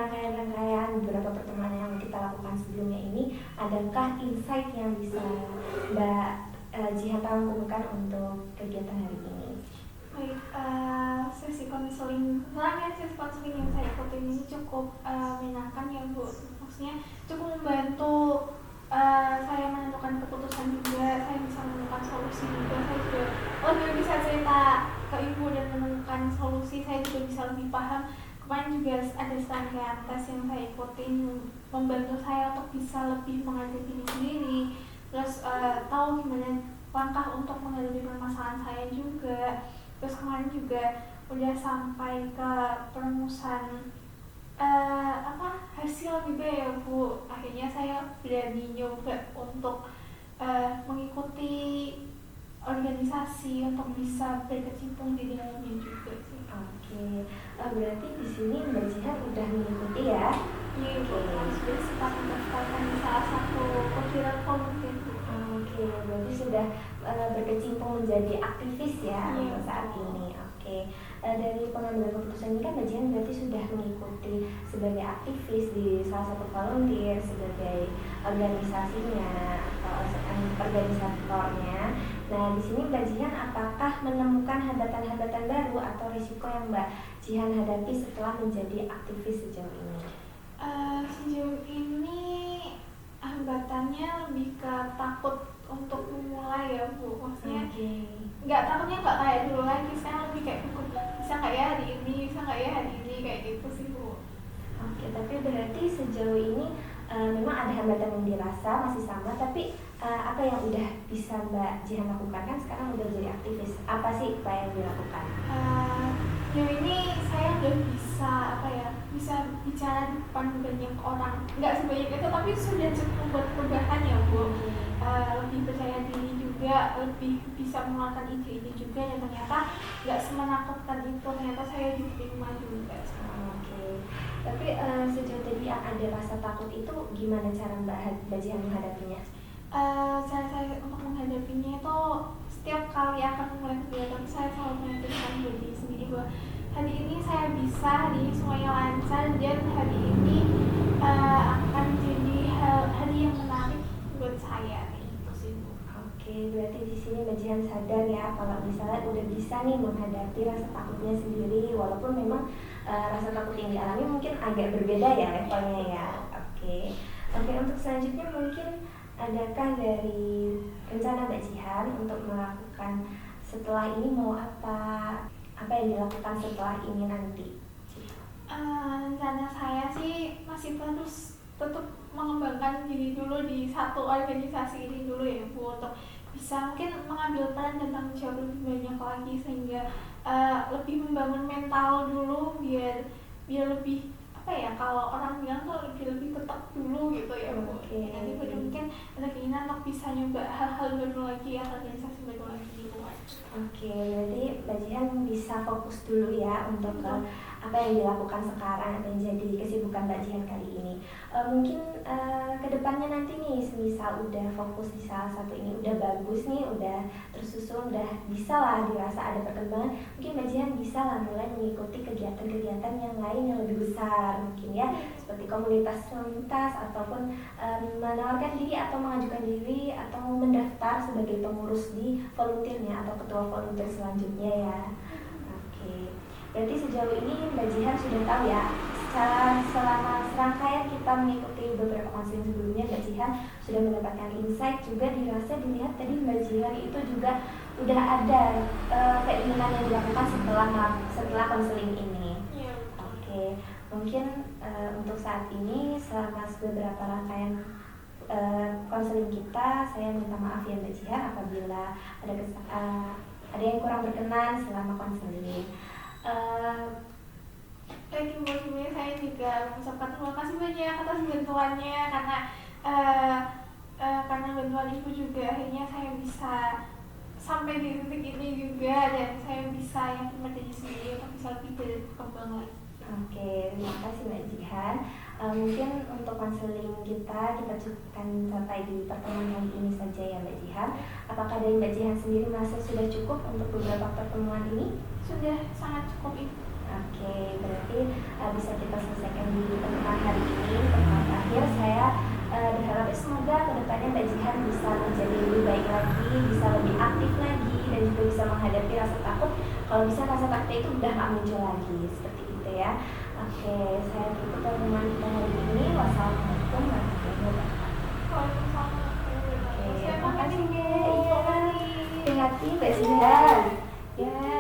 rangkaian-rangkaian beberapa pertemuan yang kita lakukan sebelumnya ini, adakah insight yang bisa Mbak Jihan rangkumkan untuk kegiatan hari ini? Baik, sesi konseling yang saya ikutin ini cukup menyenangkan ya Bu. Maksudnya cukup membantu saya menentukan keputusan juga, saya bisa menemukan solusi juga, saya juga lebih bisa cerita ke Ibu dan menemukan solusi, saya juga bisa lebih paham. Kemarin juga ada serangkaian tes yang saya ikutin membantu saya untuk bisa lebih mengenali diri sendiri, terus tahu gimana langkah untuk menghadapi permasalahan saya juga. Terus kemarin juga udah sampai ke perumusan hasil juga ya Bu. Akhirnya saya berani nyoba untuk mengikuti organisasi untuk bisa berkecimpung di dalamnya juga sih. Oke, berarti di sini Mbak Jihan udah mengikuti ya? Iya Bu, sudah sempat mendaftarkan di salah satu program volunteer Bu. Oke, berarti sudah berkecimpung menjadi aktivis ya untuk saat ini. Oke, dari pengambilan keputusan ini kan Mbak Jihan berarti sudah mengikuti sebagai aktivis di salah satu volunteer, sebagai organisasinya atau organisatornya. Nah, di sini Mbak Jihan apakah menemukan hambatan-hambatan baru atau risiko yang Mbak Jihan hadapi setelah menjadi aktivis sejauh ini? Sejauh ini hambatannya lebih ke takut untuk memulai ya Bu. Maksudnya takutnya nggak kayak dulu lagi, sekarang lebih kayak bisa nggak ya hari ini, bisa nggak ya hari ini, kayak gitu sih Bu. Oke, tapi berarti sejauh ini memang ada hambatan yang dirasa masih sama, tapi apa yang udah bisa Mbak Jihan lakukan? Kan sekarang udah jadi aktivis, apa sih upaya yang dilakukan? Sejauh ini saya udah bisa bicara di depan banyak orang, nggak sebanyak itu tapi sudah cukup membuat perubahan ya Bu. Lebih percaya diri juga, lebih bisa mengeluarkan ide-ide juga, dan ternyata nggak semenakutkan itu, ternyata saya diterima juga. Oke. Tapi sejauh tadi yang ada rasa takut itu gimana cara Mbak Jihan menghadapinya? Cara saya untuk menghadapinya itu setiap kali akan mulai kegiatan saya selalu meyakinkan diri sendiri bahwa hari ini saya bisa, hari ini semuanya lancar, dan hari ini akan jadi hari yang menarik buat saya. Oke, berarti di sini Mbak Jihan sadar ya kalau misalnya udah bisa nih menghadapi rasa takutnya sendiri, walaupun memang rasa takut yang dialami mungkin agak berbeda ya levelnya ya. Oke, untuk selanjutnya mungkin adakah dari rencana Mbak Jihan untuk melakukan setelah ini mau apa yang dilakukan setelah ini nanti? Rencana saya sih masih tetap mengembangkan diri dulu di satu organisasi ini dulu ya Bu, untuk bisa mungkin mengambil peran dan tanggung jawab lebih banyak lagi, sehingga lebih membangun mental dulu biar lebih kalau orang bilang tuh lebih tetap dulu gitu ya Bu. Nanti pada mungkin ada keinginan untuk bisa nyoba hal-hal baru lagi, organisasi baru lagi di luar. Oke, jadi Mbak Jihan bisa fokus dulu ya untuk apa yang dilakukan sekarang, apa yang jadi kesibukan Mbak Jihan kali ini. Mungkin kedepannya nanti nih, misal udah fokus di salah satu ini, udah bagus nih, udah tersusun, udah bisa lah dirasa ada perkembangan, mungkin Mbak Jihan bisa lah mulai mengikuti kegiatan-kegiatan yang lain yang lebih besar mungkin ya, seperti komunitas ataupun menawarkan diri atau mengajukan diri atau mendaftar sebagai pengurus di volunteernya atau ketua volunteer selanjutnya ya. Oke, berarti sejauh ini Mbak Jihan sudah tahu ya, selama serangkaian kita mengikuti beberapa konseling sebelumnya, Mbak Jihan sudah mendapatkan insight juga, dirasa dilihat tadi Mbak Jihan itu juga udah ada keinginan yang dilakukan setelah konseling ini. Oke, mungkin untuk saat ini selama beberapa rangkaian konseling kita, saya minta maaf ya Mbak Jihan apabila ada yang kurang berkenan selama konseling. Sebelumnya saya juga mengucapkan terima kasih banyak atas bantuannya, karena bantuan Ibu juga akhirnya saya bisa sampai di titik ini juga, dan saya bisa yakin pada diri sendiri untuk bisa lebih berkembang lagi. Oke, terima kasih Mbak Jihan. Mungkin untuk konseling kita cukupkan sampai di pertemuan kali ini saja ya Mbak Jihan. Apakah dari Mbak Jihan sendiri merasa sudah cukup untuk beberapa pertemuan ini? Sudah sangat cukup Ibu. Oke, berarti bisa kita selesaikan di pertemuan hari ini. Pertemuan terakhir saya berharap semoga kedepannya Mbak Jihan bisa menjadi lebih baik lagi, bisa lebih aktif lagi, dan juga bisa menghadapi rasa takut. Kalau bisa rasa takut itu udah nggak muncul lagi, seperti itu ya. Oke, saya tutup pertemuan kita hari ini. Wassalamualaikum warahmatullahi wabarakatuh. Waalaikumsalam. Oke, Saya makasih pamit ya. dulu. Iya, hati-hati Mbak Jihan. Ya.